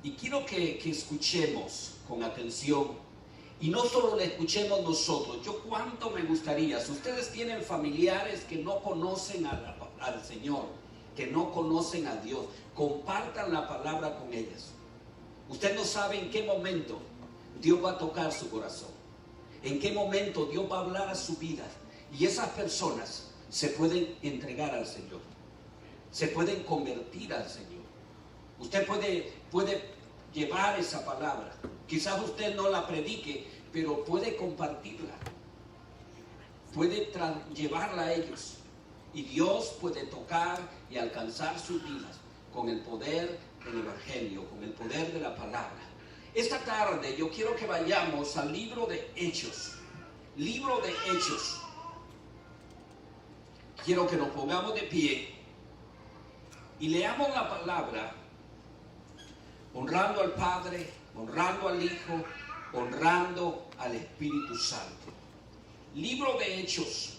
Y quiero que escuchemos con atención. Y no solo la escuchemos nosotros. Yo cuánto me gustaría, si ustedes tienen familiares que no conocen al Señor, que no conocen a Dios, compartan la palabra con ellas. Usted no sabe en qué momento Dios va a tocar su corazón, en qué momento Dios va a hablar a su vida. Y esas personas se pueden entregar al Señor, se pueden convertir al Señor. Usted puede llevar esa palabra. Quizás usted no la predique, pero puede compartirla, puede llevarla a ellos. Y Dios puede tocar y alcanzar sus vidas con el poder del Evangelio, con el poder de la palabra. Esta tarde yo quiero que vayamos al libro de Hechos. Libro de Hechos. Quiero que nos pongamos de pie y leamos la palabra, honrando al Padre, honrando al Hijo, honrando al Espíritu Santo. Libro de Hechos,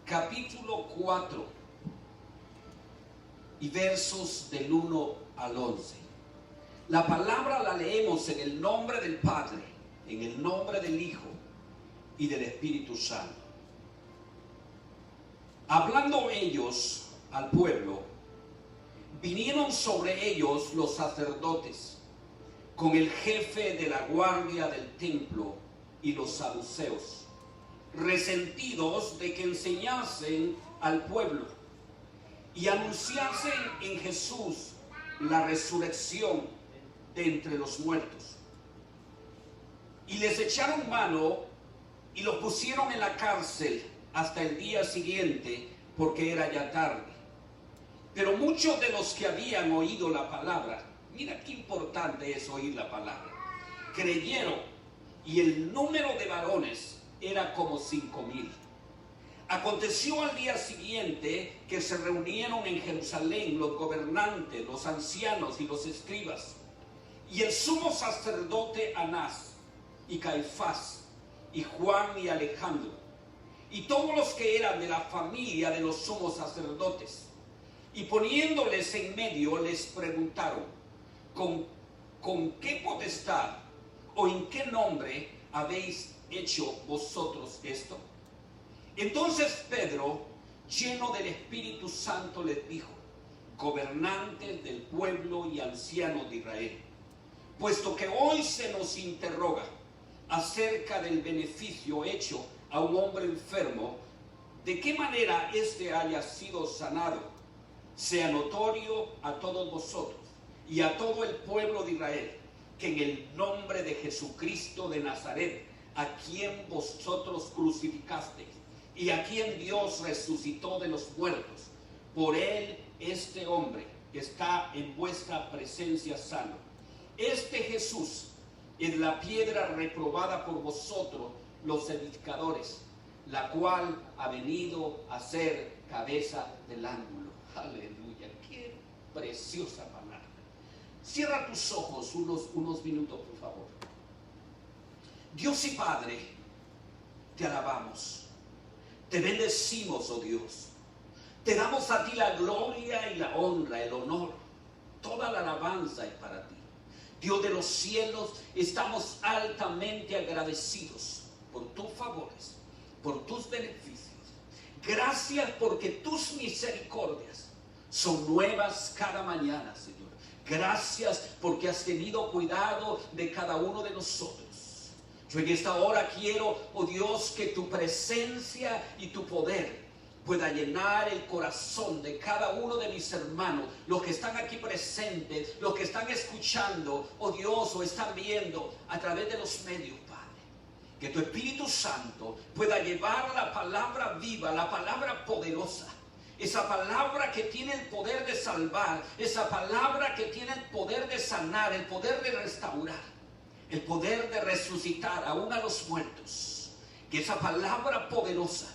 capítulo 4 y versos del 1 al 11. La palabra la leemos en el nombre del Padre, en el nombre del Hijo y del Espíritu Santo. Hablando ellos al pueblo, vinieron sobre ellos los sacerdotes con el jefe de la guardia del templo y los saduceos, resentidos de que enseñasen al pueblo y anunciasen en Jesús la resurrección de entre los muertos. Y les echaron mano y los pusieron en la cárcel hasta el día siguiente, porque era ya tarde. Pero muchos de los que habían oído la palabra, mira qué importante es oír la palabra, creyeron, y el número de varones era como 5,000. Aconteció al día siguiente que se reunieron en Jerusalén los gobernantes, los ancianos y los escribas, y el sumo sacerdote Anás, y Caifás, y Juan y Alejandro, y todos los que eran de la familia de los sumos sacerdotes. Y poniéndoles en medio, les preguntaron: ¿con qué potestad o en qué nombre habéis hecho vosotros esto? Entonces Pedro, lleno del Espíritu Santo, les dijo: gobernantes del pueblo y ancianos de Israel, puesto que hoy se nos interroga acerca del beneficio hecho a un hombre enfermo, de qué manera éste haya sido sanado, sea notorio a todos vosotros y a todo el pueblo de Israel, que en el nombre de Jesucristo de Nazaret, a quien vosotros crucificasteis y a quien Dios resucitó de los muertos, por él este hombre que está en vuestra presencia sano. Este Jesús es la piedra reprobada por vosotros los edificadores, la cual ha venido a ser cabeza del ángulo. Aleluya, qué preciosa palabra. Cierra tus ojos unos minutos, por favor. Dios y Padre, te alabamos, te bendecimos, oh Dios. Te damos a ti la gloria y la honra, el honor. Toda la alabanza es para ti. Dios de los cielos, estamos altamente agradecidos por tus favores, por tus beneficios. Gracias porque tus misericordias son nuevas cada mañana, Señor. Gracias porque has tenido cuidado de cada uno de nosotros. Yo en esta hora quiero, oh Dios, que tu presencia y tu poder pueda llenar el corazón de cada uno de mis hermanos, los que están aquí presentes, los que están escuchando, oh Dios, o están viendo a través de los medios, Padre. Que tu Espíritu Santo pueda llevar la palabra viva, la palabra poderosa, esa palabra que tiene el poder de salvar, esa palabra que tiene el poder de sanar, el poder de restaurar, el poder de resucitar aún a los muertos. Que esa palabra poderosa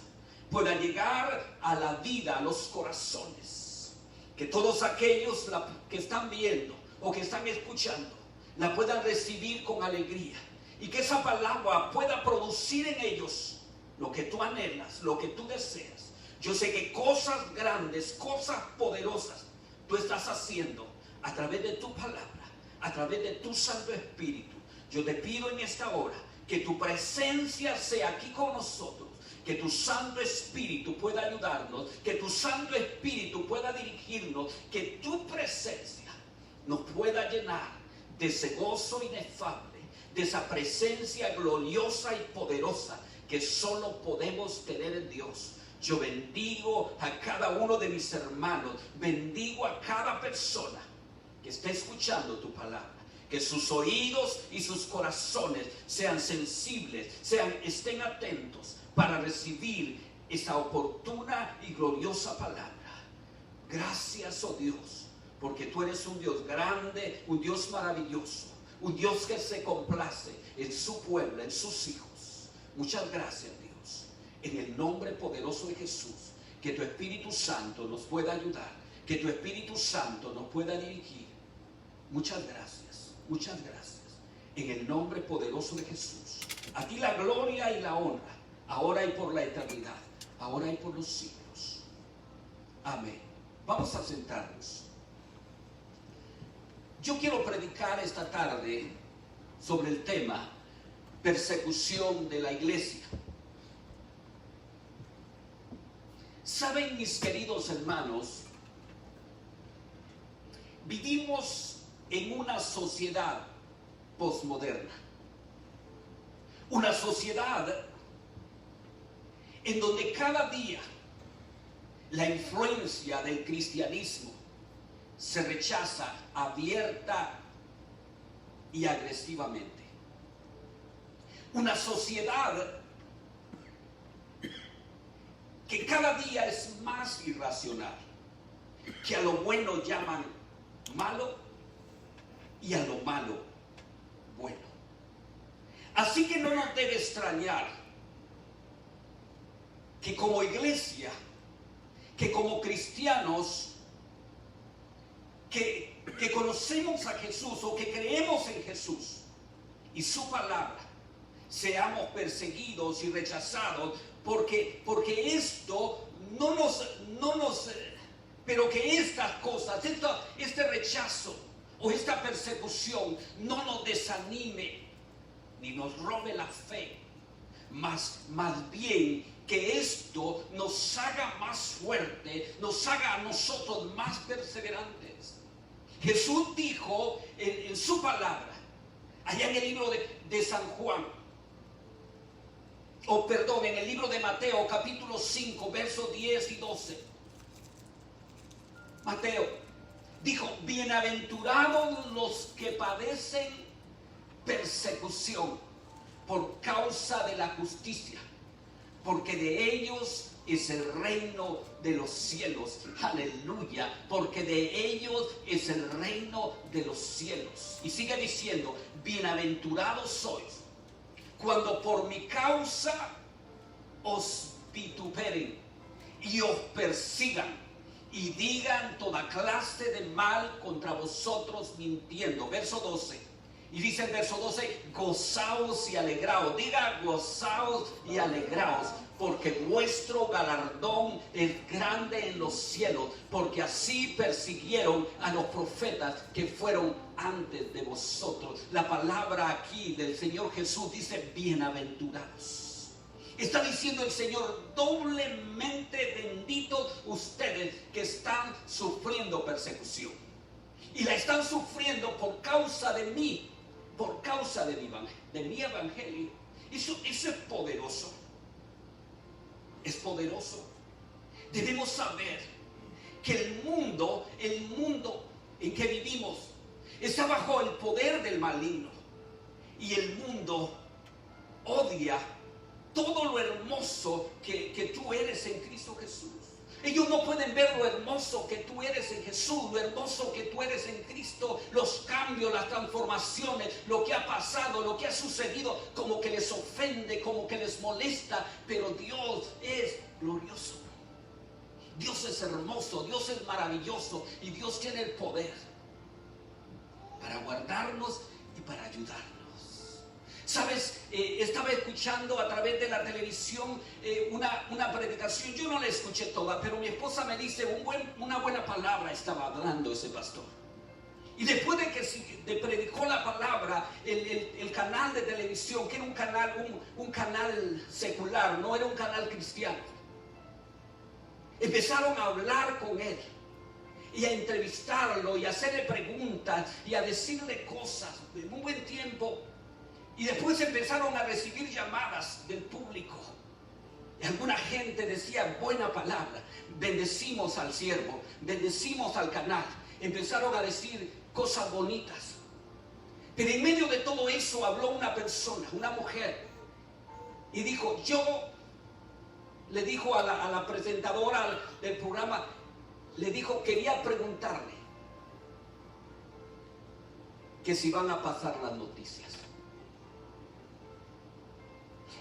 pueda llegar a la vida, a los corazones. Que todos aquellos que están viendo o que están escuchando la puedan recibir con alegría. Y que esa palabra pueda producir en ellos lo que tú anhelas, lo que tú deseas. Yo sé que cosas grandes, cosas poderosas tú estás haciendo a través de tu palabra, a través de tu Santo Espíritu. Yo te pido en esta hora que tu presencia sea aquí con nosotros, que tu Santo Espíritu pueda ayudarnos, que tu Santo Espíritu pueda dirigirnos, que tu presencia nos pueda llenar de ese gozo inefable, de esa presencia gloriosa y poderosa que solo podemos tener en Dios. Yo bendigo a cada uno de mis hermanos, bendigo a cada persona que esté escuchando tu palabra, que sus oídos y sus corazones sean sensibles, estén atentos para recibir esa oportuna y gloriosa palabra. Gracias, oh Dios, porque tú eres un Dios grande, un Dios maravilloso, un Dios que se complace en su pueblo, en sus hijos. Muchas gracias, Dios, en el nombre poderoso de Jesús. Que tu Espíritu Santo nos pueda ayudar, que tu Espíritu Santo nos pueda dirigir. Muchas gracias, en el nombre poderoso de Jesús. A ti la gloria y la honra, ahora y por la eternidad, ahora y por los siglos. Amén. Vamos a sentarnos. Yo quiero predicar esta tarde sobre el tema persecución de la iglesia. Saben, mis queridos hermanos, vivimos en una sociedad posmoderna, una sociedad en donde cada día la influencia del cristianismo se rechaza abierta y agresivamente. Una sociedad que cada día es más irracional, que a lo bueno llaman malo y a lo malo bueno. Así que no nos debe extrañar que como iglesia, que como cristianos, que conocemos a Jesús o que creemos en Jesús y su palabra, seamos perseguidos y rechazados, porque esto pero que estas cosas, este rechazo o esta persecución no nos desanime ni nos robe la fe, más bien que esto nos haga más fuerte, nos haga a nosotros más perseverantes. Jesús dijo en su palabra, allá en el libro de San Juan, en el libro de Mateo, capítulo 5, versos 10 y 12. Mateo dijo: bienaventurados los que padecen persecución por causa de la justicia, porque de ellos es el reino de los cielos. Aleluya, porque de ellos es el reino de los cielos. Y sigue diciendo: bienaventurados sois cuando por mi causa os vituperen y os persigan y digan toda clase de mal contra vosotros mintiendo. Verso 12. Y dice el verso 12: gozaos y alegraos. Diga: gozaos y alegraos, porque vuestro galardón es grande en los cielos, porque así persiguieron a los profetas que fueron antes de vosotros. La palabra aquí del Señor Jesús dice bienaventurados. Está diciendo el Señor: doblemente benditos ustedes que están sufriendo persecución. Y la están sufriendo por causa de mí, por causa de mi evangelio. Eso es poderoso. Es poderoso. Debemos saber que el mundo en que vivimos está bajo el poder del maligno. Y el mundo odia todo lo hermoso que tú eres en Cristo Jesús. Ellos no pueden ver lo hermoso que tú eres en Jesús, lo hermoso que tú eres en Cristo, los cambios, las transformaciones, lo que ha pasado, lo que ha sucedido, como que les ofende, como que les molesta. Pero Dios es glorioso, Dios es hermoso, Dios es maravilloso, y Dios tiene el poder para guardarnos y para ayudarnos. Sabes, estaba escuchando a través de la televisión una predicación. Yo no la escuché toda, pero mi esposa me dice una buena palabra estaba hablando ese pastor. Y después de que predicó la palabra, el canal de televisión, que era un canal secular, no era un canal cristiano, empezaron a hablar con él y a entrevistarlo y a hacerle preguntas y a decirle cosas de un buen tiempo. Y después empezaron a recibir llamadas del público. Y alguna gente decía buena palabra, bendecimos al siervo, bendecimos al canal. Empezaron a decir cosas bonitas. Pero en medio de todo eso habló una persona, una mujer, y dijo, le dijo a la presentadora del programa, le dijo, quería preguntarle que si van a pasar las noticias.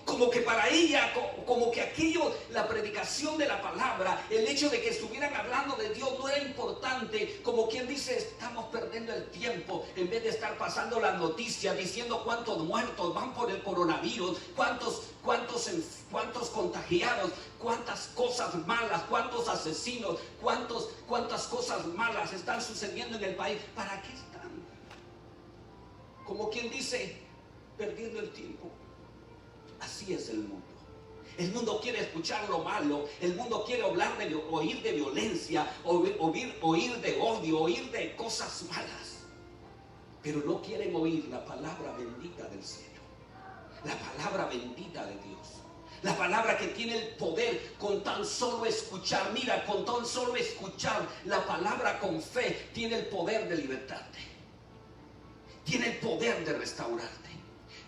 Como que para ella, como que aquello, la predicación de la palabra, el hecho de que estuvieran hablando de Dios no era importante. Como quien dice, estamos perdiendo el tiempo en vez de estar pasando las noticias diciendo cuántos muertos van por el coronavirus, cuántos contagiados, cuántas cosas malas, cuántos asesinos, cuántas cosas malas están sucediendo en el país. ¿Para qué están? Como quien dice, perdiendo el tiempo. Así es el mundo. El mundo quiere escuchar lo malo. El mundo quiere oír de violencia, oír de odio, oír de cosas malas. Pero no quieren oír la palabra bendita del cielo. La palabra bendita de Dios. La palabra que tiene el poder con tan solo escuchar. Mira, con tan solo escuchar la palabra con fe, tiene el poder de libertarte. Tiene el poder de restaurarte.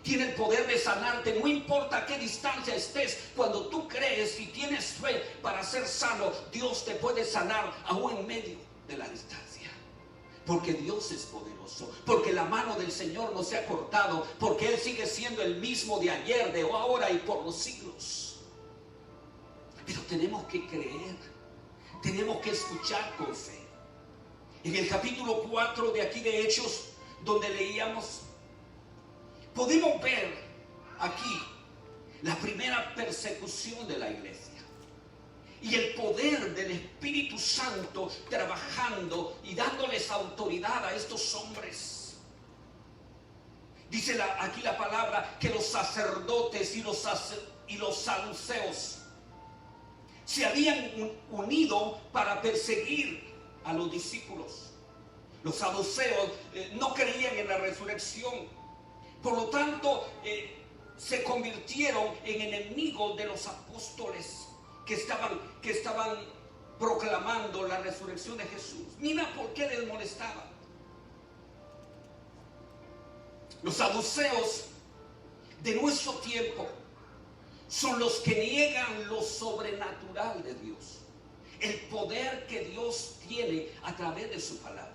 Tiene el poder de sanarte, no importa a qué distancia estés. Cuando tú crees y tienes fe para ser sano, Dios te puede sanar aún en medio de la distancia. Porque Dios es poderoso, porque la mano del Señor no se ha cortado, porque Él sigue siendo el mismo de ayer, de ahora y por los siglos. Pero tenemos que creer, tenemos que escuchar con fe. En el capítulo 4 de aquí de Hechos, donde leíamos, podemos ver aquí la primera persecución de la iglesia y el poder del Espíritu Santo trabajando y dándoles autoridad a estos hombres. Dice aquí la palabra que los sacerdotes y los saduceos se habían unido para perseguir a los discípulos. Los saduceos no creían en la resurrección. Por lo tanto, se convirtieron en enemigos de los apóstoles que estaban proclamando la resurrección de Jesús. Mira por qué les molestaba. Los saduceos de nuestro tiempo son los que niegan lo sobrenatural de Dios, el poder que Dios tiene a través de su palabra.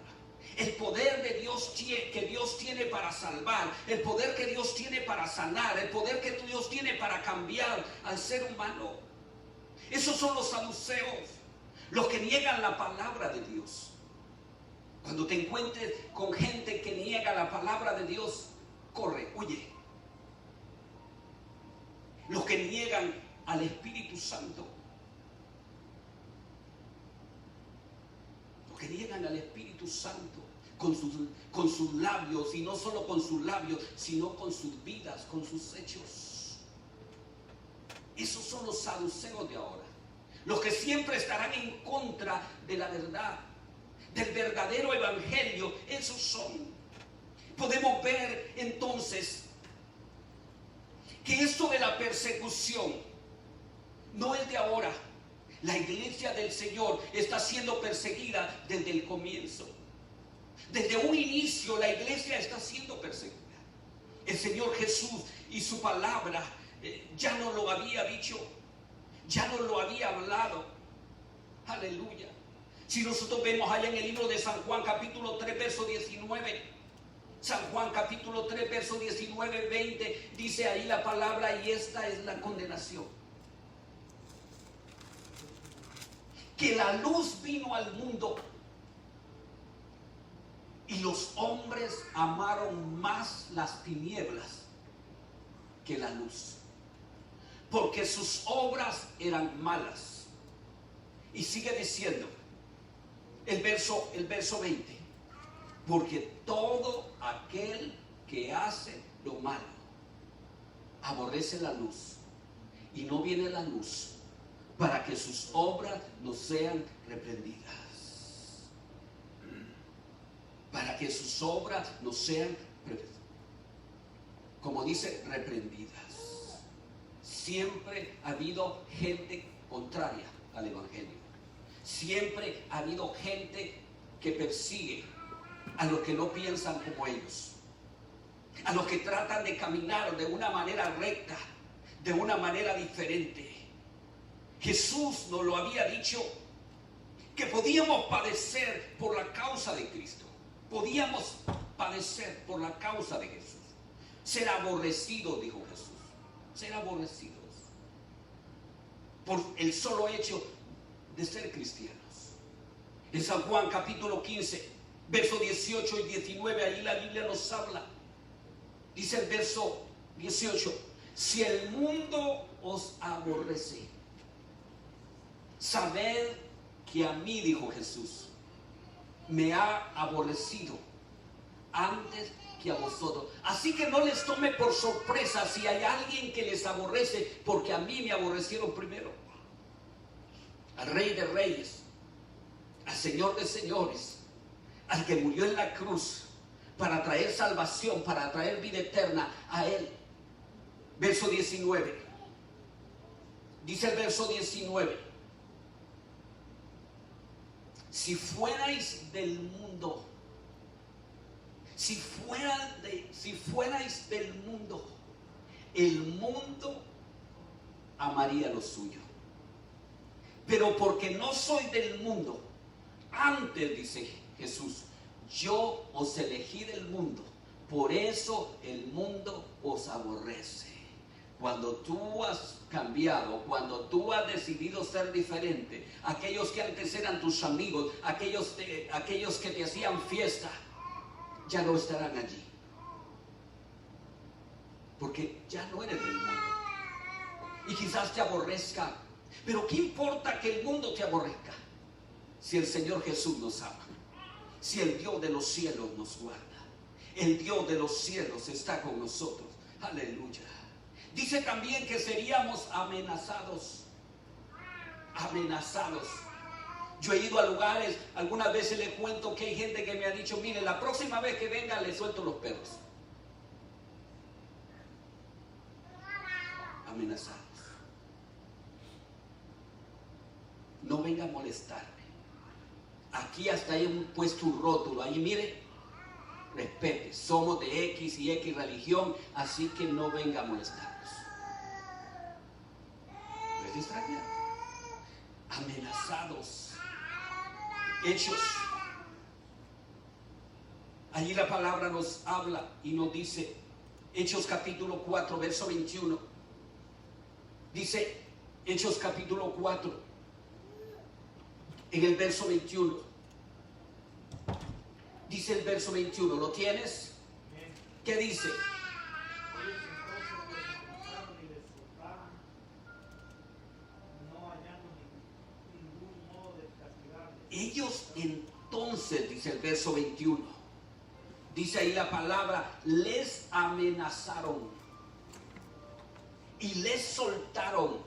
El poder de Dios que Dios tiene para salvar, el poder que Dios tiene para sanar, el poder que Dios tiene para cambiar al ser humano. Esos son los saduceos, los que niegan la palabra de Dios. Cuando te encuentres con gente que niega la palabra de Dios, corre, huye. Los que niegan al Espíritu Santo, los que niegan al Espíritu Santo con sus labios, y no solo con sus labios, sino con sus vidas, con sus hechos. Esos son los saduceos de ahora, los que siempre estarán en contra de la verdad, del verdadero evangelio. Esos son. Podemos ver entonces que esto de la persecución no es de ahora. La iglesia del Señor está siendo perseguida desde el comienzo. Desde un inicio la iglesia está siendo perseguida. El Señor Jesús y su palabra ya no lo había dicho, ya no lo había hablado. Aleluya. Si nosotros vemos allá en el libro de San Juan capítulo 3 verso 19, San Juan capítulo 3 verso 19, 20, dice ahí la palabra: y esta es la condenación, que la luz vino al mundo y los hombres amaron más las tinieblas que la luz, porque sus obras eran malas. Y sigue diciendo el verso 20, porque todo aquel que hace lo malo aborrece la luz y no viene la luz para que sus obras no sean reprendidas. Para que sus obras no sean, como dice, reprendidas. Siempre ha habido gente contraria al Evangelio. Siempre ha habido gente que persigue a los que no piensan como ellos, a los que tratan de caminar de una manera recta, de una manera diferente. Jesús nos lo había dicho, que podíamos padecer por la causa de Cristo. Podíamos padecer por la causa de Jesús. Ser aborrecido, dijo Jesús. Ser aborrecidos por el solo hecho de ser cristianos. En San Juan capítulo 15, versos 18 y 19, ahí la Biblia nos habla. Dice el verso 18: si el mundo os aborrece, sabed que a mí, dijo Jesús, me ha aborrecido antes que a vosotros. Así que no les tome por sorpresa si hay alguien que les aborrece, porque a mí me aborrecieron primero. Al Rey de Reyes, al Señor de Señores, al que murió en la cruz para traer salvación, para traer vida eterna, a Él. Verso 19. Dice el verso 19: si fuerais del mundo, si fuerais del mundo, el mundo amaría lo suyo. Pero porque no soy del mundo, antes, dice Jesús, yo os elegí del mundo, por eso el mundo os aborrece. Cuando tú has cambiado, cuando tú has decidido ser diferente, aquellos que antes eran tus amigos, aquellos que te hacían fiesta, ya no estarán allí, porque ya no eres del mundo. Y quizás te aborrezca, pero ¿qué importa que el mundo te aborrezca si el Señor Jesús nos ama? Si el Dios de los cielos nos guarda, el Dios de los cielos está con nosotros. Aleluya. Dice también que seríamos amenazados. Amenazados. Yo he ido a lugares, algunas veces les cuento que hay gente que me ha dicho: mire, la próxima vez que venga le suelto los perros. Amenazados. No venga a molestarme. Aquí hasta hay puesto un rótulo. Ahí mire, respete. Somos de X y X religión, así que no venga a molestarnos. ¿No es extraño? Amenazados. Hechos. Allí la palabra nos habla y nos dice, Hechos capítulo 4, verso 21. Dice Hechos capítulo 4, en el verso 21. Dice el verso 21, ¿lo tienes? ¿Qué dice? Ellos entonces, dice el verso 21, dice ahí la palabra, les amenazaron y les soltaron,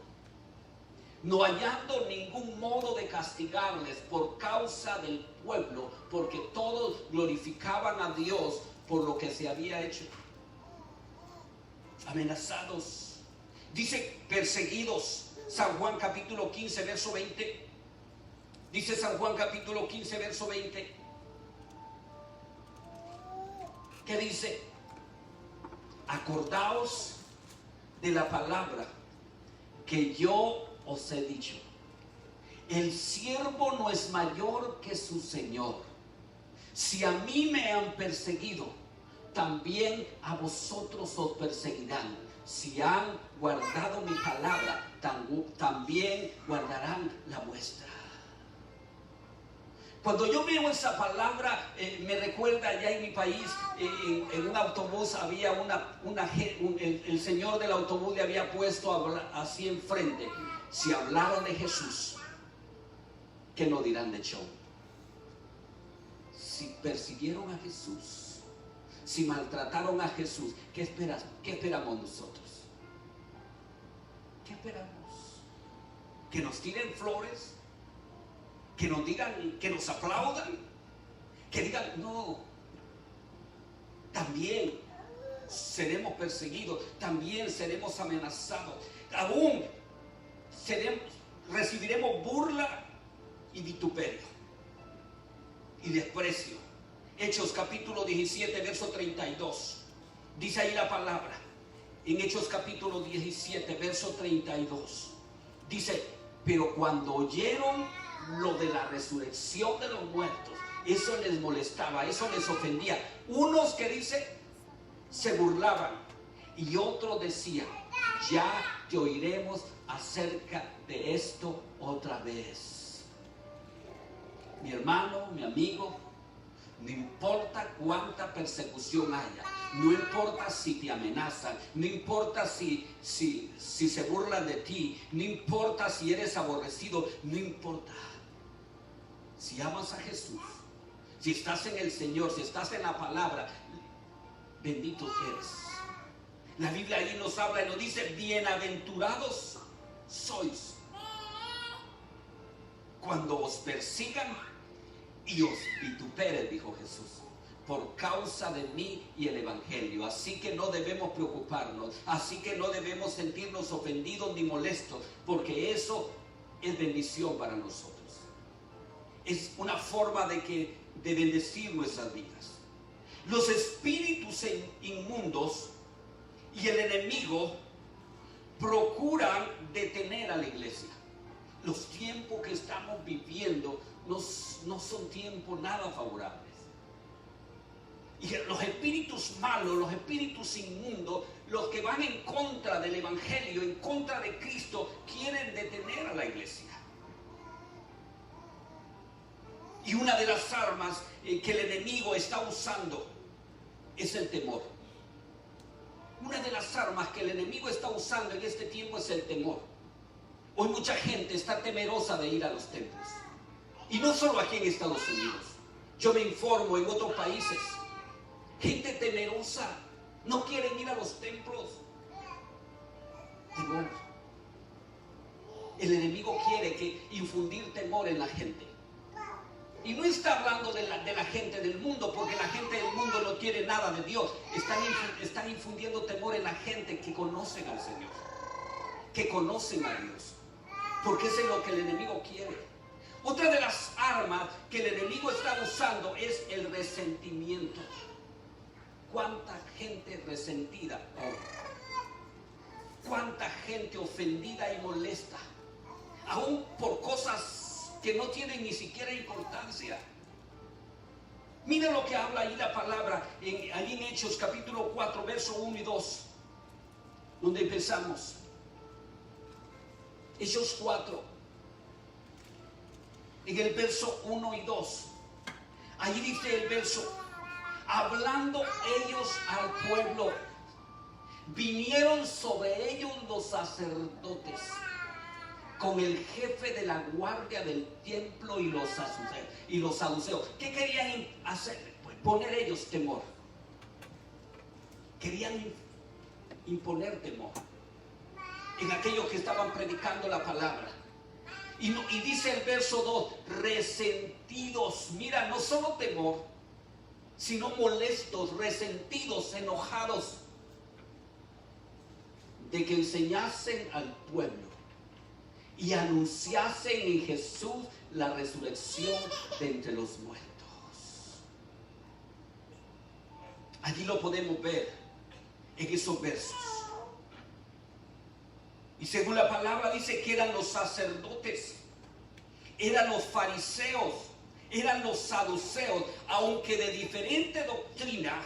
no hallando ningún modo de castigarles por causa del pueblo, porque todos glorificaban a Dios por lo que se había hecho. Amenazados. Dice perseguidos. San Juan capítulo 15, verso 20. Dice San Juan capítulo 15, verso 20. ¿Qué dice? Acordaos de la palabra que yo os he dicho. El siervo no es mayor que su Señor. Si a mí me han perseguido, también a vosotros os perseguirán. Si han guardado mi palabra, también guardarán la vuestra. Cuando yo veo esa palabra, me recuerda allá en mi país, en un autobús había el señor del autobús le había puesto así enfrente: si hablaron de Jesús, ¿qué no dirán de show? Si persiguieron a Jesús, si maltrataron a Jesús, ¿qué esperamos nosotros? ¿Qué esperamos? ¿Que nos tiren flores? ¿Que nos digan, que nos aplaudan? Que digan, no, también seremos perseguidos, también seremos amenazados, aún recibiremos burla y vituperio y desprecio. Hechos capítulo 17, verso 32. Dice ahí la palabra, en Hechos capítulo 17, verso 32. Dice: pero cuando oyeron lo de la resurrección de los muertos, eso les molestaba, eso les ofendía. Unos que dice, se burlaban, y otros decían: ya te oiremos acerca de esto otra vez. Mi hermano, mi amigo, no importa cuánta persecución haya, no importa si te amenazan, no importa si se burlan de ti, no importa si eres aborrecido, no importa. Si amas a Jesús, si estás en el Señor, si estás en la palabra, bendito eres. La Biblia ahí nos habla y nos dice: bienaventurados sois cuando os persigan y os vituperen, dijo Jesús, por causa de mí y el Evangelio. Así que no debemos preocuparnos, así que no debemos sentirnos ofendidos ni molestos, porque eso es bendición para nosotros. Es una forma de bendecir nuestras vidas. Los espíritus inmundos y el enemigo procuran detener a la iglesia. Los tiempos que estamos viviendo no son tiempos nada favorables. Y los espíritus malos, los espíritus inmundos, los que van en contra del Evangelio, en contra de Cristo, quieren detener a la iglesia. Y una de las armas que el enemigo está usando es el temor. Una de las armas que el enemigo está usando en este tiempo es el temor. Hoy mucha gente está temerosa de ir a los templos. Y no solo aquí en Estados Unidos. Yo me informo en otros países. Gente temerosa. No quieren ir a los templos. Temor. El enemigo quiere infundir temor en la gente. Y no está hablando de la gente del mundo, porque la gente del mundo no quiere nada de Dios. Están infundiendo temor en la gente que conocen al Señor, que conocen a Dios, porque eso es lo que el enemigo quiere. Otra de las armas que el enemigo está usando es el resentimiento. ¿Cuánta gente resentida? ¿Cuánta gente ofendida y molesta? Aún por cosas que no tienen ni siquiera importancia. Mira lo que habla ahí la palabra, ahí en Hechos capítulo 4, verso 1 y 2, donde empezamos. Hechos 4, en el verso 1 y 2, ahí dice el verso: hablando ellos al pueblo, vinieron sobre ellos los sacerdotes con el jefe de la guardia del templo y los saduceos. ¿Qué querían hacer? Pues poner ellos temor. Querían imponer temor en aquellos que estaban predicando la palabra. Y dice el verso 2, resentidos. Mira, no solo temor, sino molestos, resentidos, enojados, de que enseñasen al pueblo y anunciasen en Jesús la resurrección de entre los muertos. Allí lo podemos ver en esos versos. Y según la palabra dice que eran los sacerdotes, eran los fariseos, eran los saduceos, aunque de diferente doctrina,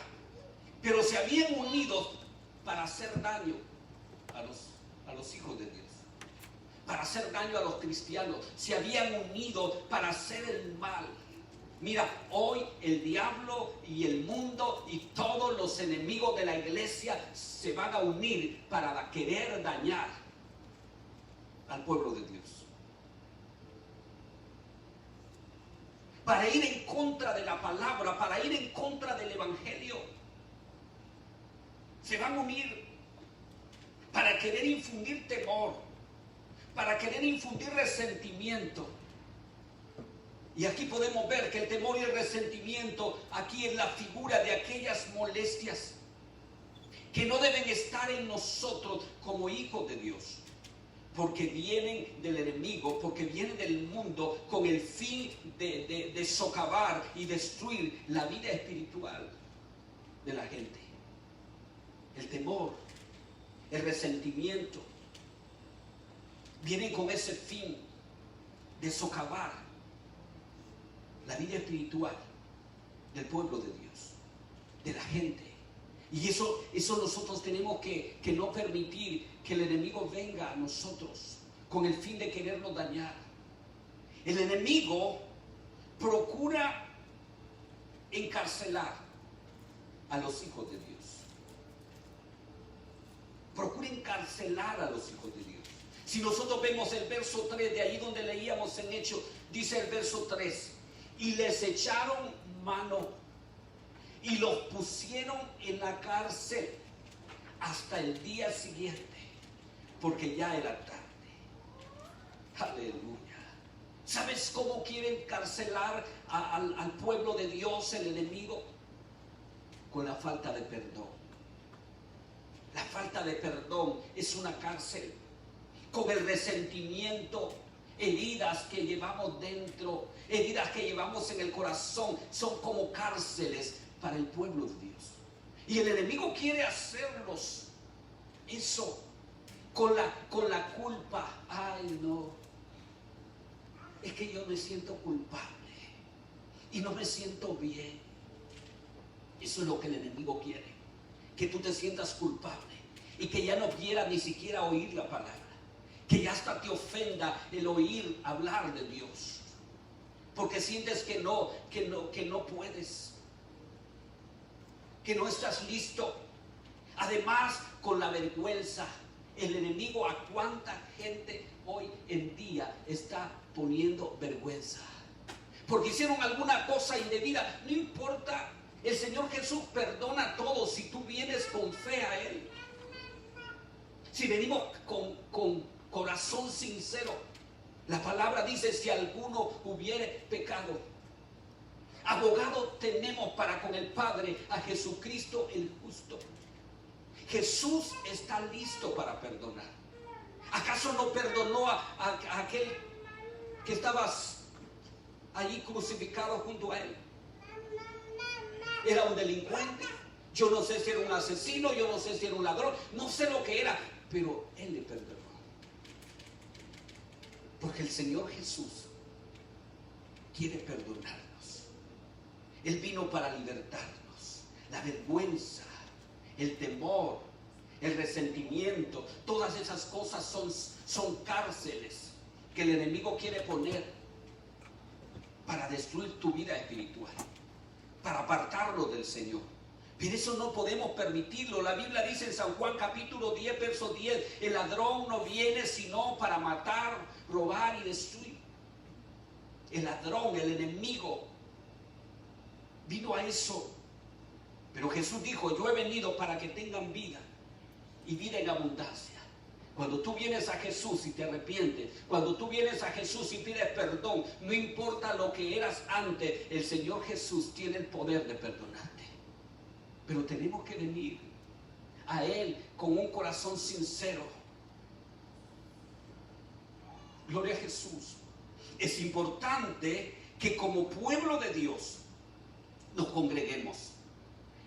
pero se habían unido para hacer daño a los hijos de Dios, para hacer daño a los cristianos. Se habían unido para hacer el mal. Mira, hoy el diablo y el mundo y todos los enemigos de la iglesia se van a unir para querer dañar al pueblo de Dios. Para ir en contra de la palabra, para ir en contra del evangelio. Se van a unir para querer infundir temor, para querer infundir resentimiento. Y aquí podemos ver que el temor y el resentimiento aquí es la figura de aquellas molestias que no deben estar en nosotros como hijos de Dios, porque vienen del enemigo, porque vienen del mundo con el fin de socavar y destruir la vida espiritual de la gente. El temor, el resentimiento, vienen con ese fin de socavar la vida espiritual del pueblo de Dios, de la gente. Y eso nosotros tenemos que no permitir que el enemigo venga a nosotros con el fin de querernos dañar. El enemigo procura encarcelar a los hijos de Dios. Procura encarcelar a los hijos de Dios. Si nosotros vemos el verso 3, de ahí donde leíamos en Hechos, dice el verso 3, y les echaron mano y los pusieron en la cárcel hasta el día siguiente, porque ya era tarde. Aleluya. ¿Sabes cómo quiere encarcelar al pueblo de Dios el enemigo? Con la falta de perdón. La falta de perdón es una cárcel. Con el resentimiento, heridas que llevamos dentro, heridas que llevamos en el corazón, son como cárceles para el pueblo de Dios. Y el enemigo quiere hacerlos eso con la culpa. Ay, no, es que yo me siento culpable y no me siento bien. Eso es lo que el enemigo quiere, que tú te sientas culpable y que ya no quieras ni siquiera oír la palabra, que ya hasta te ofenda el oír hablar de Dios, porque sientes que no puedes, que no estás listo. Además, con la vergüenza, el enemigo a cuánta gente hoy en día está poniendo vergüenza, porque hicieron alguna cosa indebida. No importa, el Señor Jesús perdona a todos si tú vienes con fe a Él. Si venimos con corazón sincero, la palabra dice: si alguno hubiere pecado, abogado tenemos para con el Padre, a Jesucristo el justo. Jesús está listo para perdonar. ¿Acaso no perdonó a aquel que estaba allí crucificado junto a Él? Era un delincuente. Yo no sé si era un asesino, yo no sé si era un ladrón, no sé lo que era, pero Él le perdonó. Porque el Señor Jesús quiere perdonarnos. Él vino para libertarnos. La vergüenza, el temor, el resentimiento, todas esas cosas son cárceles que el enemigo quiere poner para destruir tu vida espiritual, para apartarlo del Señor. Pero eso no podemos permitirlo. La Biblia dice en San Juan capítulo 10, verso 10, el ladrón no viene sino para matar, robar y destruir. El ladrón, el enemigo, vino a eso. Pero Jesús dijo: yo he venido para que tengan vida y vida en abundancia. Cuando tú vienes a Jesús y te arrepientes, cuando tú vienes a Jesús y pides perdón, no importa lo que eras antes, el Señor Jesús tiene el poder de perdonarte. Pero tenemos que venir a Él con un corazón sincero. Gloria a Jesús. Es importante que como pueblo de Dios nos congreguemos,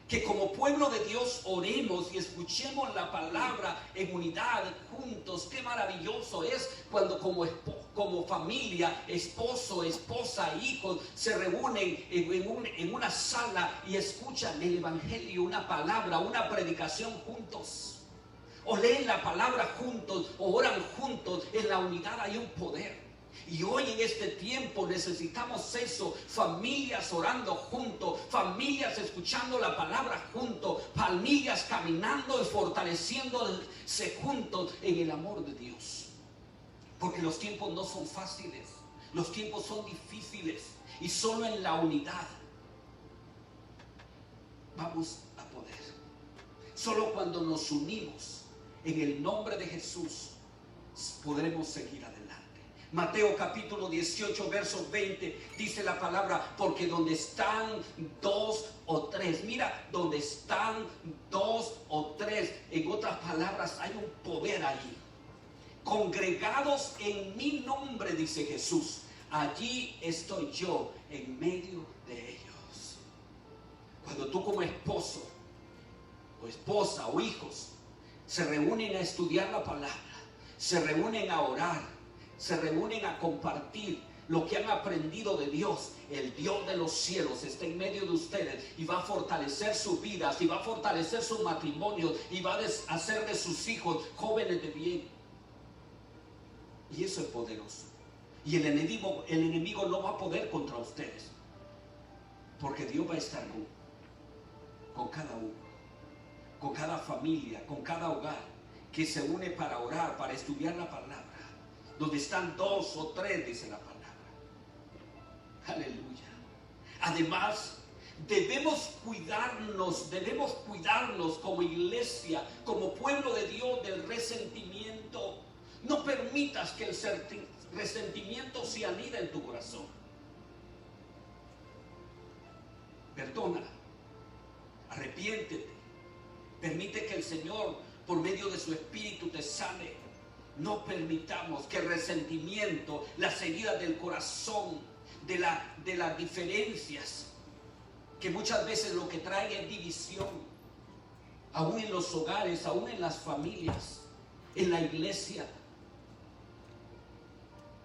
que como pueblo de Dios oremos y escuchemos la palabra en unidad, juntos. Qué maravilloso es cuando como familia, esposo, esposa, hijos se reúnen en una sala y escuchan el evangelio, una palabra, una predicación juntos, o leen la palabra juntos, o oran juntos. En la unidad hay un poder. Y hoy en este tiempo necesitamos eso, familias orando juntos, familias escuchando la palabra juntos, familias caminando y fortaleciéndose juntos en el amor de Dios. Porque los tiempos no son fáciles, los tiempos son difíciles y solo en la unidad vamos a poder. Solo cuando nos unimos en el nombre de Jesús podremos seguir adelante. Mateo capítulo 18 verso 20 dice la palabra: porque donde están dos o tres, mira, donde están dos o tres, en otras palabras hay un poder ahí, congregados en mi nombre, dice Jesús, allí estoy yo en medio de ellos. Cuando tú como esposo o esposa o hijos se reúnen a estudiar la palabra, se reúnen a orar, se reúnen a compartir lo que han aprendido de Dios, el Dios de los cielos está en medio de ustedes y va a fortalecer sus vidas y va a fortalecer sus matrimonios y va a hacer de sus hijos jóvenes de bien. Y eso es poderoso. Y el enemigo no va a poder contra ustedes, porque Dios va a estar con cada uno, con cada familia, con cada hogar que se une para orar, para estudiar la palabra. Donde están dos o tres, dice la palabra. Aleluya. Además, debemos cuidarnos como iglesia, como pueblo de Dios, del resentimiento. No permitas que el resentimiento se anida en tu corazón. Perdona, arrepiéntete, permite que el Señor por medio de su Espíritu te sane. No permitamos que el resentimiento, las heridas del corazón, de las diferencias, que muchas veces lo que trae es división, aún en los hogares, aún en las familias, en la iglesia.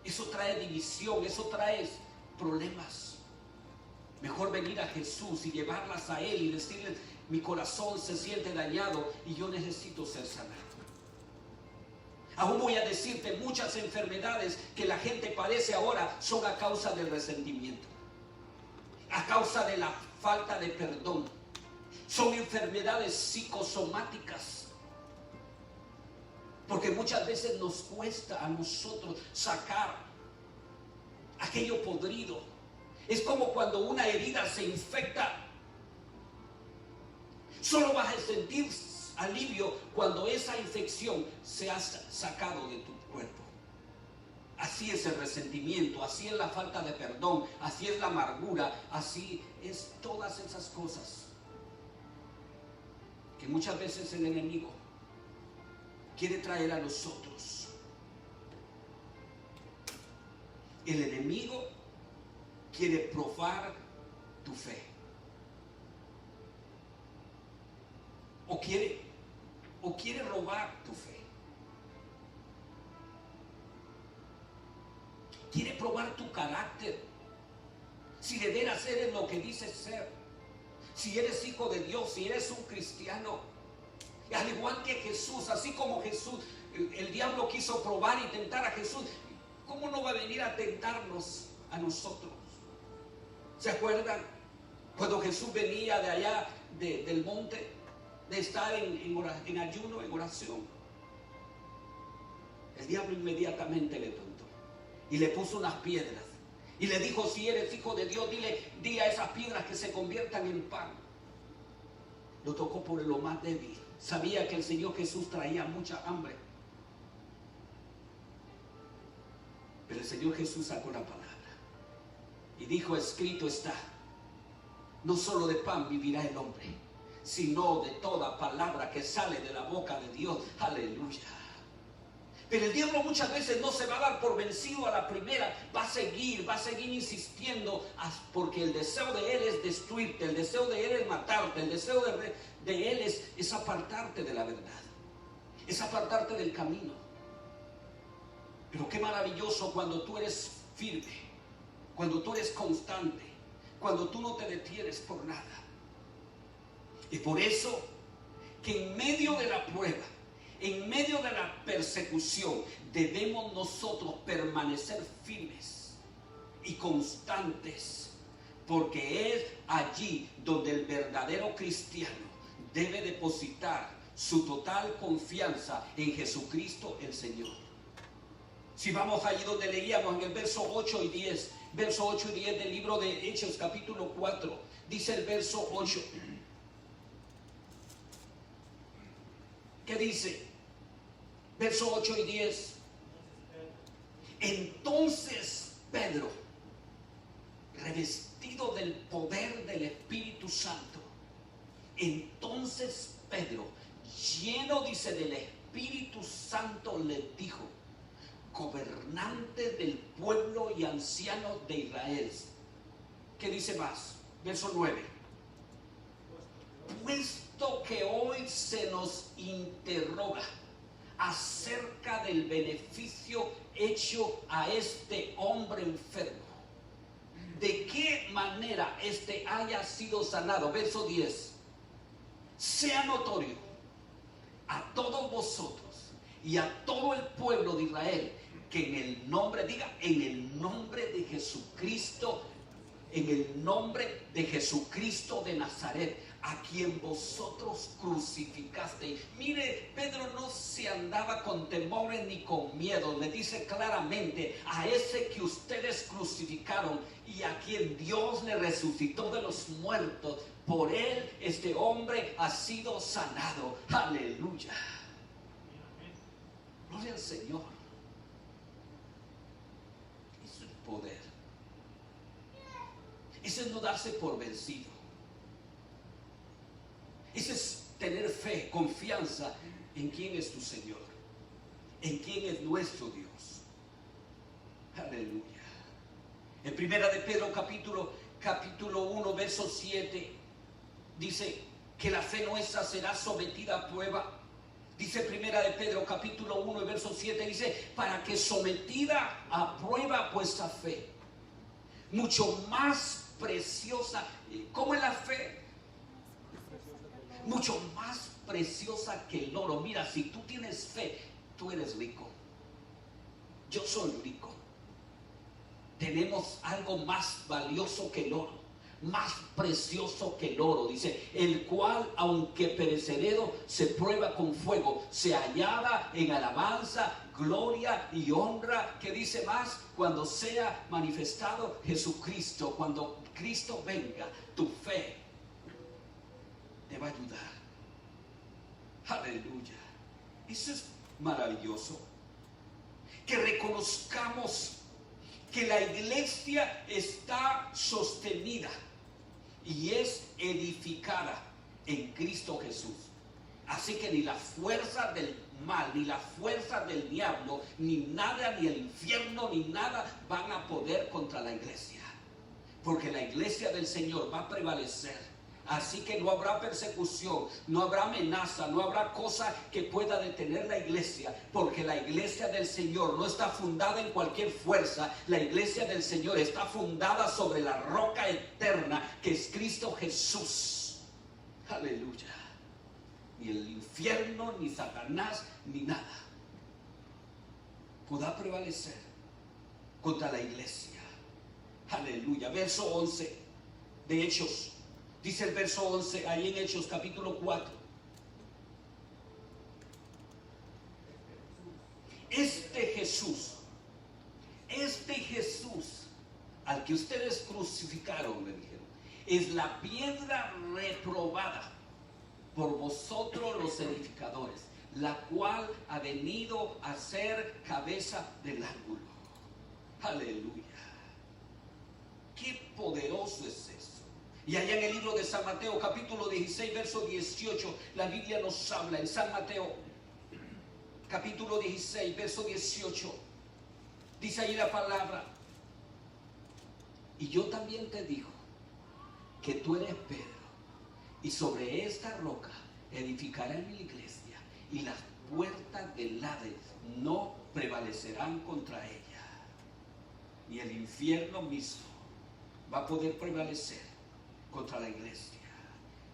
Eso trae división, eso trae problemas. Mejor venir a Jesús y llevarlas a Él y decirle: mi corazón se siente dañado y yo necesito ser sanado. Aún voy a decirte, muchas enfermedades que la gente padece ahora son a causa del resentimiento, a causa de la falta de perdón. Son enfermedades psicosomáticas, porque muchas veces nos cuesta a nosotros sacar aquello podrido. Es como cuando una herida se infecta. Solo vas a sentir alivio cuando esa infección se ha sacado de tu cuerpo. Así es el resentimiento, así es la falta de perdón, así es la amargura, así es todas esas cosas que muchas veces el enemigo quiere traer a nosotros. El enemigo quiere probar tu fe, o quiere robar tu fe. Quiere probar tu carácter, si de veras eres lo que dices ser, si eres hijo de Dios, si eres un cristiano. Al igual que Jesús, así como Jesús, el diablo quiso probar y tentar a Jesús, ¿cómo no va a venir a tentarnos a nosotros? ¿Se acuerdan? Cuando Jesús venía de allá del monte, de estar en ayuno, en oración, el diablo inmediatamente le tentó y le puso unas piedras y le dijo: si eres hijo de Dios, di a esas piedras que se conviertan en pan. Lo tocó por lo más débil. Sabía que el Señor Jesús traía mucha hambre, pero el Señor Jesús sacó la palabra y dijo: escrito está, no solo de pan vivirá el hombre, sino de toda palabra que sale de la boca de Dios. Aleluya. Pero el diablo muchas veces no se va a dar por vencido a la primera, va a seguir insistiendo, porque el deseo de él es destruirte, el deseo de él es matarte, el deseo de él es apartarte de la verdad, es apartarte del camino. Pero qué maravilloso cuando tú eres firme, cuando tú eres constante, cuando tú no te detienes por nada. Y por eso que en medio de la prueba, en medio de la persecución, debemos nosotros permanecer firmes y constantes, porque es allí donde el verdadero cristiano debe depositar su total confianza en Jesucristo el Señor. Si vamos allí donde leíamos en el verso 8 y 10, verso 8 y 10 del libro de Hechos capítulo 4, dice el verso 8. ¿Qué dice? Verso 8 y 10. Entonces Pedro, revestido del poder del Espíritu Santo, entonces Pedro, lleno, dice, del Espíritu Santo, le dijo: gobernantes del pueblo y ancianos de Israel. ¿Qué dice más? Verso 9. Puesto que hoy se nos interroga acerca del beneficio hecho a este hombre enfermo, de qué manera este haya sido sanado. Verso 10. Sea notorio a todos vosotros y a todo el pueblo de Israel que en el nombre, diga, en el nombre de Jesucristo, en el nombre de Jesucristo de Nazaret, a quien vosotros crucificasteis. Mire, Pedro no se andaba con temores ni con miedo. Le dice claramente: a ese que ustedes crucificaron y a quien Dios le resucitó de los muertos, por él este hombre ha sido sanado. Aleluya. Gloria al Señor. Eso es poder. Eso es no darse por vencido. Eso es tener fe, confianza en quién es tu Señor, en quién es nuestro Dios. Aleluya. En primera de Pedro capítulo 1 verso 7 dice que la fe nuestra será sometida a prueba. Dice primera de Pedro capítulo 1 verso 7, dice: para que sometida a prueba vuestra fe, mucho más preciosa. ¿Cómo es la fe? Mucho más preciosa que el oro. Mira, si tú tienes fe, tú eres rico. Yo soy rico. Tenemos algo más valioso que el oro, más precioso que el oro. Dice: el cual, aunque perecedero, se prueba con fuego, se hallada en alabanza, gloria y honra. ¿Qué dice más? Cuando sea manifestado Jesucristo, cuando Cristo venga, tu fe te va a ayudar. Aleluya. Eso es maravilloso. Que reconozcamos que la iglesia está sostenida y es edificada en Cristo Jesús. Así que ni la fuerza del mal, ni la fuerza del diablo, ni nada, ni el infierno, ni nada van a poder contra la iglesia. Porque la iglesia del Señor va a prevalecer. Así que no habrá persecución, no habrá amenaza, no habrá cosa que pueda detener la iglesia, porque la iglesia del Señor no está fundada en cualquier fuerza. La iglesia del Señor está fundada sobre la roca eterna que es Cristo Jesús. Aleluya. Ni el infierno, ni Satanás, ni nada podrá prevalecer contra la iglesia. Aleluya. Verso 11 de Hechos. Dice el verso 11, ahí en Hechos capítulo 4. Este Jesús al que ustedes crucificaron, le dijeron, es la piedra reprobada por vosotros los edificadores, la cual ha venido a ser cabeza del ángulo. Aleluya. Qué poderoso es eso. Y allá en el libro de San Mateo capítulo 16 verso 18, la Biblia nos habla en San Mateo capítulo 16 verso 18, dice ahí la palabra: y yo también te digo que tú eres Pedro, y sobre esta roca edificaré mi iglesia, y las puertas del Hades no prevalecerán contra ella, ni el infierno mismo va a poder prevalecer contra la iglesia.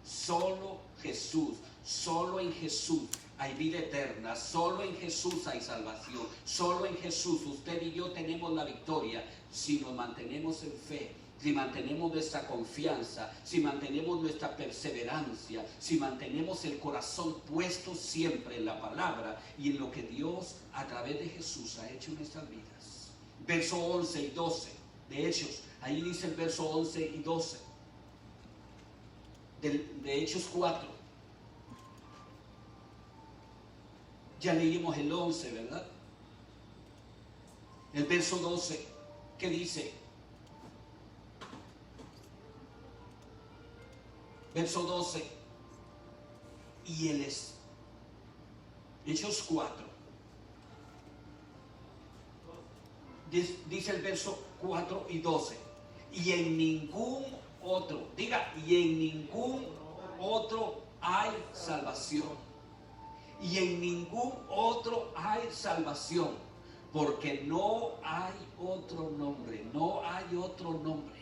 Solo Jesús, solo en Jesús hay vida eterna. Solo en Jesús hay salvación. Solo en Jesús usted y yo tenemos la victoria si nos mantenemos en fe, si mantenemos nuestra confianza, si mantenemos nuestra perseverancia, si mantenemos el corazón puesto siempre en la palabra y en lo que Dios a través de Jesús ha hecho en nuestras vidas. Verso 11 y 12 de Hechos. Ahí dice el verso 11 y 12 de Hechos 4. Ya leímos el 11, ¿verdad? El verso 12, ¿qué dice? Verso 12. Y él es. Hechos 4. Dice el verso 4 y 12. Y en ningún otro, diga, y en ningún otro hay salvación. Y en ningún otro hay salvación, porque no hay otro nombre, no hay otro nombre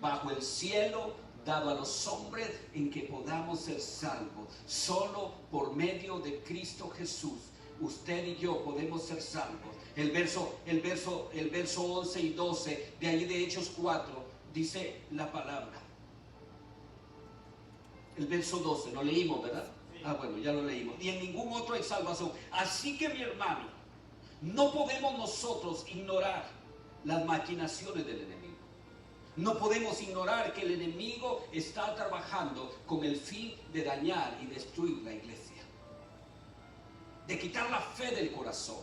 bajo el cielo dado a los hombres en que podamos ser salvos. Solo por medio de Cristo Jesús usted y yo podemos ser salvos. El verso 11 y 12 de ahí de Hechos 4 dice la palabra. El verso 12, lo leímos, ¿verdad? Ah, bueno, ya lo leímos. Y en ningún otro hay salvación. Así que, mi hermano, no podemos nosotros ignorar las maquinaciones del enemigo. No podemos ignorar que el enemigo está trabajando con el fin de dañar y destruir la iglesia, de quitar la fe del corazón,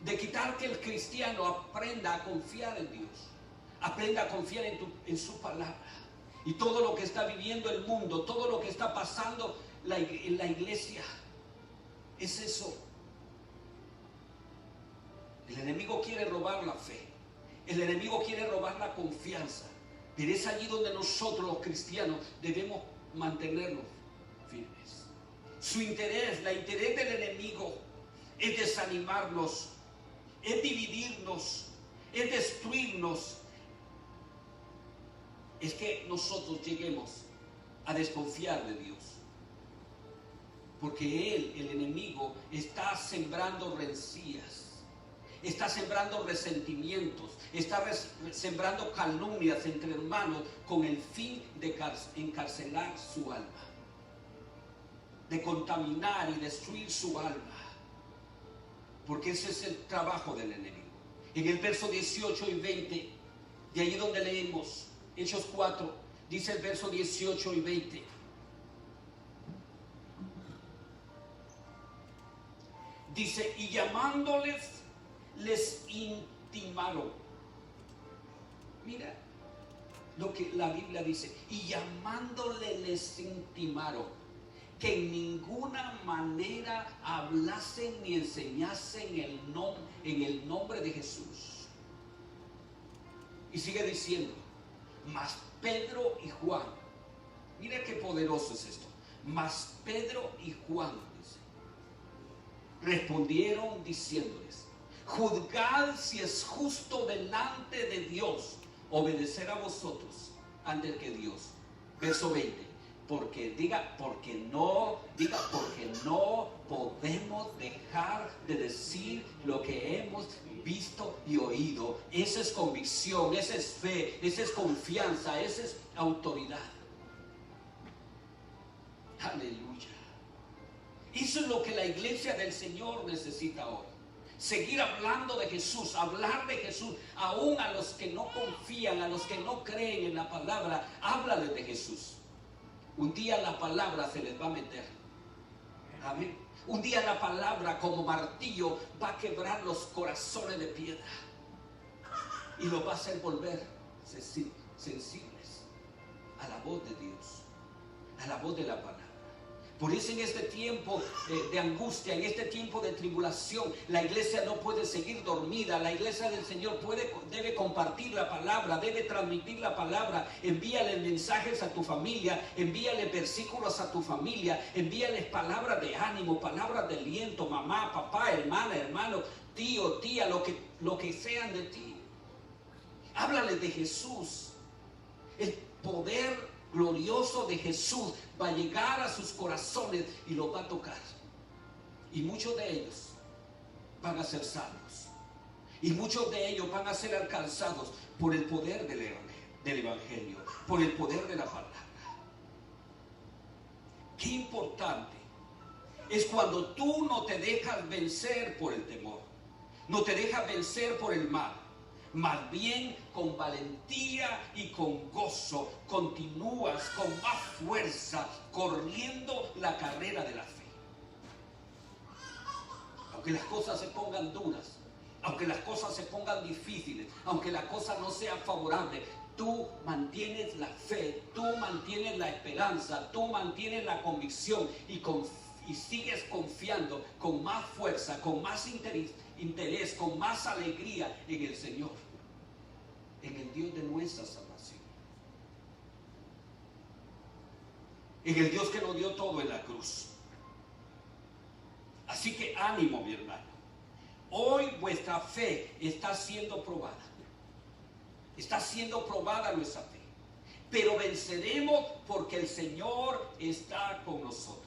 de quitar que el cristiano aprenda a confiar en Dios, aprenda a confiar en su palabra. Y todo lo que está viviendo el mundo, todo lo que está pasando en la iglesia, es eso. El enemigo quiere robar la fe, el enemigo quiere robar la confianza, pero es allí donde nosotros los cristianos debemos mantenernos firmes. Su interés, el interés del enemigo es desanimarnos, es dividirnos, es destruirnos. Es que nosotros lleguemos a desconfiar de Dios, porque el enemigo, está sembrando rencillas, está sembrando resentimientos, está sembrando calumnias entre hermanos con el fin de encarcelar su alma, de contaminar y destruir su alma, porque ese es el trabajo del enemigo. En el verso 18 y 20, de ahí donde leemos Hechos 4, dice el verso 18 y 20. Dice, y llamándoles, les intimaron. Mira lo que la Biblia dice. Y llamándole, les intimaron que en ninguna manera hablasen ni enseñasen en el nombre de Jesús. Y sigue diciendo, mas Pedro y Juan, mira qué poderoso es esto, mas Pedro y Juan, dice, respondieron diciéndoles, juzgad si es justo delante de Dios obedecer a vosotros antes que Dios. Verso 20, porque no podemos dejar de decir lo que hemos visto y oído. Esa es convicción, esa es fe, esa es confianza, esa es autoridad. Aleluya. Eso es lo que la iglesia del Señor necesita hoy. Seguir hablando de Jesús, hablar de Jesús, aún a los que no confían, a los que no creen en la palabra, háblales de Jesús. Un día la palabra se les va a meter. Amén. Un día la palabra como martillo va a quebrar los corazones de piedra y los va a hacer volver sensibles a la voz de Dios, a la voz de la palabra. Por eso en este tiempo de angustia, en este tiempo de tribulación, la iglesia no puede seguir dormida. La iglesia del Señor debe compartir la palabra, debe transmitir la palabra. Envíale mensajes a tu familia, envíale versículos a tu familia, envíales palabras de ánimo, palabras de aliento, mamá, papá, hermana, hermano, tío, tía, lo que sean de ti. Háblale de Jesús. El poder glorioso de Jesús va a llegar a sus corazones y los va a tocar. Y muchos de ellos van a ser salvos. Y muchos de ellos van a ser alcanzados por el poder del Evangelio, por el poder de la palabra. Qué importante es cuando tú no te dejas vencer por el temor, no te dejas vencer por el mal. Más bien con valentía y con gozo continúas con más fuerza corriendo la carrera de la fe. Aunque las cosas se pongan duras, aunque las cosas se pongan difíciles, aunque la cosa no sea favorable, tú mantienes la fe, tú mantienes la esperanza, tú mantienes la convicción y sigues confiando con más fuerza, con más interés, con más alegría en el Señor, en el Dios de nuestra salvación, en el Dios que nos dio todo en la cruz. Así que ánimo, mi hermano. Hoy vuestra fe está siendo probada. Está siendo probada nuestra fe. Pero venceremos porque el Señor está con nosotros.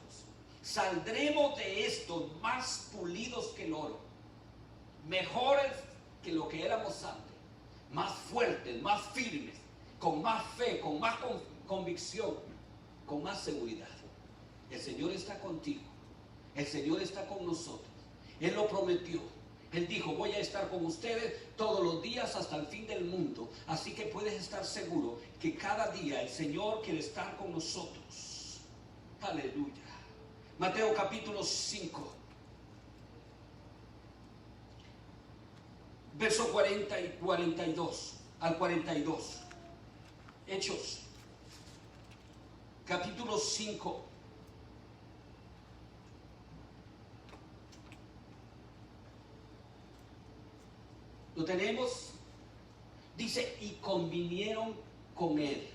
Saldremos de esto más pulidos que el oro, mejores que lo que éramos antes, más fuertes, más firmes, con más fe, con más convicción, con más seguridad. El Señor está contigo. El Señor está con nosotros. Él lo prometió. Él dijo: voy a estar con ustedes todos los días hasta el fin del mundo. Así que puedes estar seguro que cada día el Señor quiere estar con nosotros. Aleluya. Mateo capítulo 5, verso 40 y 42 al 42. Hechos capítulo 5. ¿Lo tenemos? Dice: y convinieron con él,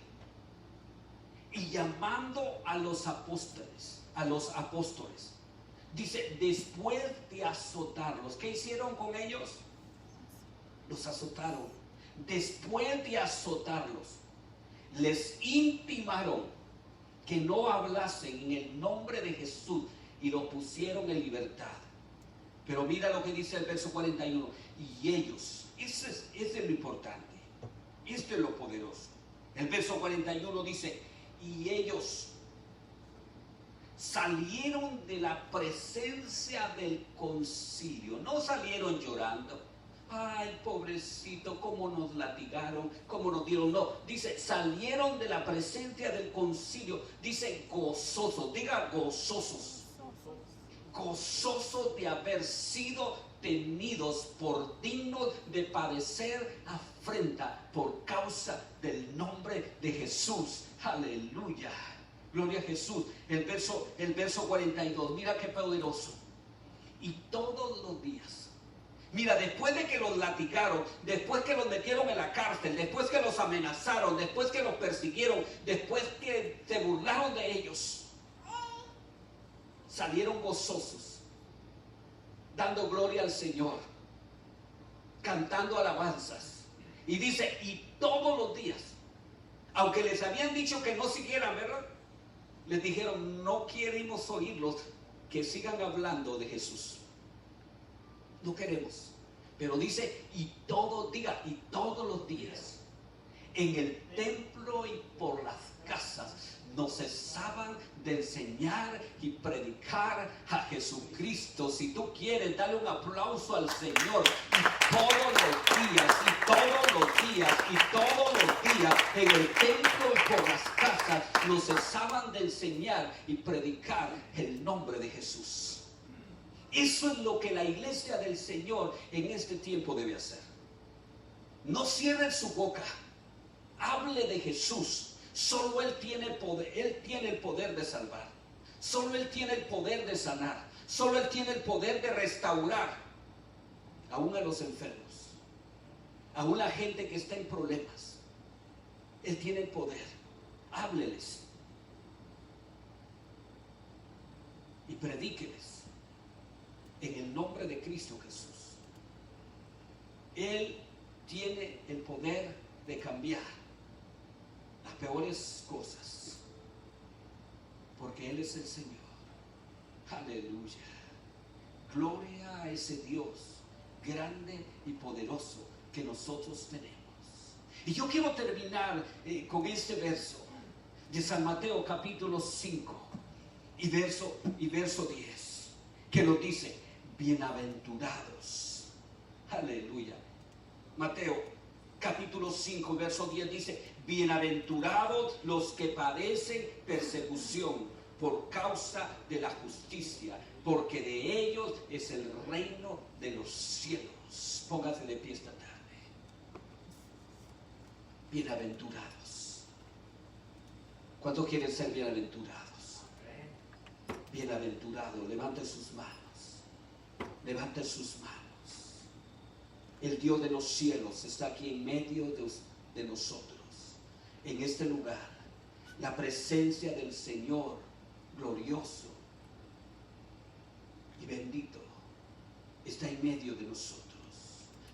y llamando a los apóstoles, dice, después de azotarlos, ¿qué hicieron con ellos? Los azotaron. Después de azotarlos, les intimaron que no hablasen en el nombre de Jesús y los pusieron en libertad. Pero mira lo que dice el verso 41. Y ellos, eso es lo importante, esto es lo poderoso. El verso 41 dice: y ellos salieron de la presencia del concilio. No salieron llorando: ay, pobrecito, cómo nos latigaron, cómo nos dieron. No, dice, salieron de la presencia del concilio. Dice gozosos, diga gozosos. Gozosos de haber sido tenidos por dignos de padecer afrenta por causa del nombre de Jesús. Aleluya. Gloria a Jesús. El verso 42. Mira qué poderoso. Y todos los días. Mira, después de que los latigaron, después que los metieron en la cárcel, después que los amenazaron, después que los persiguieron, después que se burlaron de ellos, salieron gozosos, dando gloria al Señor, cantando alabanzas. Y dice: y todos los días, aunque les habían dicho que no siguieran, ¿verdad? Les dijeron: no queremos oírlos, que sigan hablando de Jesús. No queremos. Pero dice: y todos los días, en el templo y por las casas, no cesaban de enseñar y predicar a Jesucristo. Si tú quieres, dale un aplauso al Señor. Y todos los días, en el templo y por las casas, no cesaban de enseñar y predicar el nombre de Jesús. Eso es lo que la iglesia del Señor en este tiempo debe hacer. No cierren su boca. Hable de Jesús. Solo Él tiene el poder. Él tiene el poder de salvar. Solo Él tiene el poder de sanar. Solo Él tiene el poder de restaurar aún a los enfermos, aún a la gente que está en problemas. Él tiene el poder. Hábleles y predíqueles en el nombre de Cristo Jesús. Él tiene el poder de cambiar las peores cosas, porque Él es el Señor. Aleluya. Gloria a ese Dios grande y poderoso que nosotros tenemos. Y yo quiero terminar con este verso de San Mateo capítulo 5 y verso 10, que nos dice: bienaventurados. Aleluya. Mateo capítulo 5 verso 10 dice: bienaventurados los que padecen persecución por causa de la justicia, porque de ellos es el reino de los cielos. Póngase de pie esta tarde. Bienaventurados. ¿Cuántos quieren ser bienaventurados? Bienaventurados. Levante sus manos. Levante sus manos. El Dios de los cielos está aquí en medio de nosotros, en este lugar. La presencia del Señor glorioso y bendito está en medio de nosotros.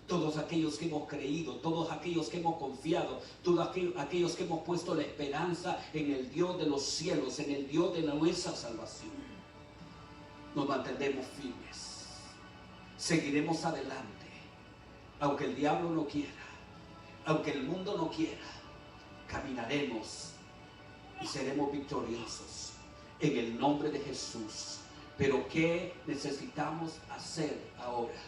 Todos aquellos que hemos creído, todos aquellos que hemos confiado, todos aquellos que hemos puesto la esperanza en el Dios de los cielos, en el Dios de nuestra salvación, nos mantendremos firmes. Seguiremos adelante, aunque el diablo no quiera, aunque el mundo no quiera. Caminaremos y seremos victoriosos en el nombre de Jesús. Pero ¿qué necesitamos hacer ahora?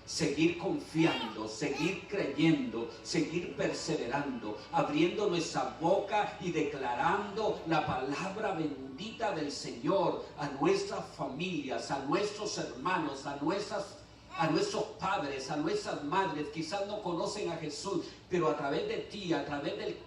Seguir confiando, seguir creyendo, seguir perseverando, abriendo nuestra boca y declarando la palabra bendita del Señor a nuestras familias, a nuestros hermanos, a nuestros padres, a nuestras madres. Quizás no conocen a Jesús, pero a través de ti, a través del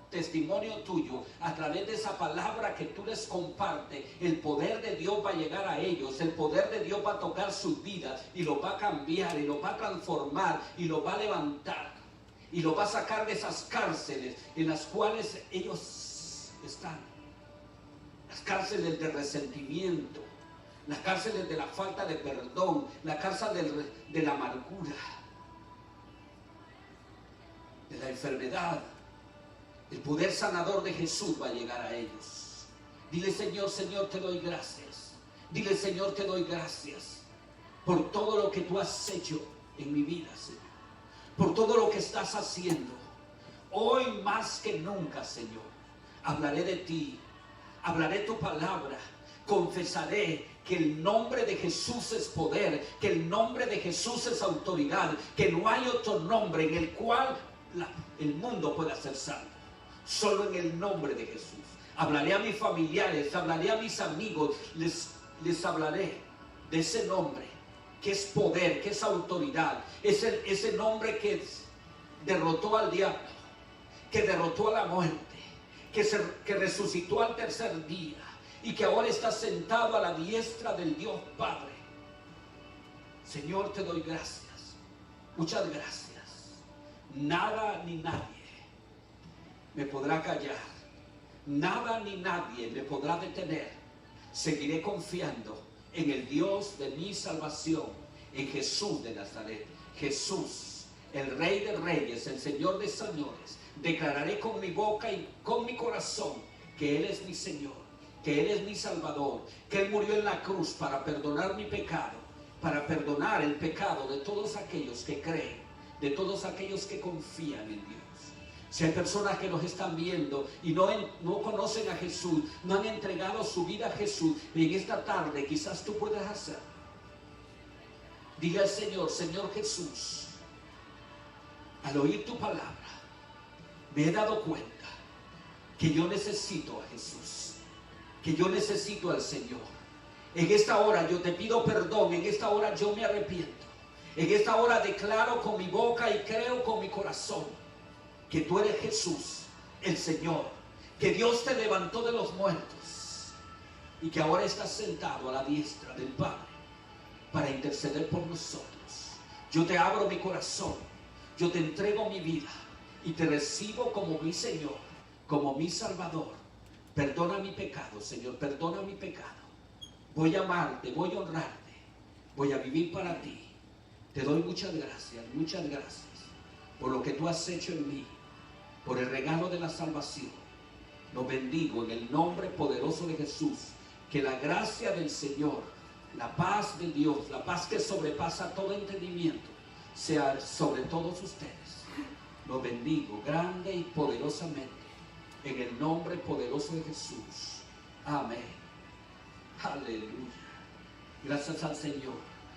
testimonio tuyo, a través de esa palabra que tú les compartes, el poder de Dios va a llegar a ellos. El poder de Dios va a tocar sus vidas y los va a cambiar y los va a transformar y los va a levantar y los va a sacar de esas cárceles en las cuales ellos están, las cárceles de resentimiento, las cárceles de la falta de perdón, la cárcel de la amargura, de la enfermedad. El poder sanador de Jesús va a llegar a ellos. Dile: Señor, Señor, te doy gracias. Dile: Señor, te doy gracias por todo lo que tú has hecho en mi vida, Señor. Por todo lo que estás haciendo. Hoy más que nunca, Señor, hablaré de ti. Hablaré tu palabra. Confesaré que el nombre de Jesús es poder, que el nombre de Jesús es autoridad, que no hay otro nombre en el cual el mundo pueda ser salvo. Solo en el nombre de Jesús. Hablaré a mis familiares, hablaré a mis amigos, les hablaré de ese nombre que es poder, que es autoridad. Ese nombre que derrotó al diablo, que derrotó a la muerte, que resucitó al tercer día y que ahora está sentado a la diestra del Dios Padre. Señor, te doy gracias. Muchas gracias. Nada ni nadie me podrá callar. Nada ni nadie me podrá detener. Seguiré confiando en el Dios de mi salvación, en Jesús de Nazaret. Jesús, el Rey de Reyes, el Señor de Señores. Declararé con mi boca y con mi corazón que Él es mi Señor, que Él es mi Salvador, que Él murió en la cruz para perdonar mi pecado, para perdonar el pecado de todos aquellos que creen, de todos aquellos que confían en Dios. Si hay personas que nos están viendo y no conocen a Jesús, no han entregado su vida a Jesús, y en esta tarde quizás tú puedas hacerlo. Diga al Señor: Señor Jesús, al oír tu palabra, me he dado cuenta que yo necesito a Jesús, que yo necesito al Señor. En esta hora yo te pido perdón, en esta hora yo me arrepiento, en esta hora declaro con mi boca y creo con mi corazón que tú eres Jesús, el Señor, que Dios te levantó de los muertos y que ahora estás sentado a la diestra del Padre para interceder por nosotros. Yo te abro mi corazón, yo te entrego mi vida y te recibo como mi Señor, como mi Salvador. Perdona mi pecado, Señor, perdona mi pecado. Voy a amarte, voy a honrarte, voy a vivir para ti. Te doy muchas gracias por lo que tú has hecho en mí, por el regalo de la salvación. Lo bendigo en el nombre poderoso de Jesús. Que la gracia del Señor, La paz de Dios, la paz que sobrepasa todo entendimiento, sea sobre todos ustedes. Los bendigo grande y poderosamente en el nombre poderoso de Jesús. Amén. Aleluya. Gracias al Señor.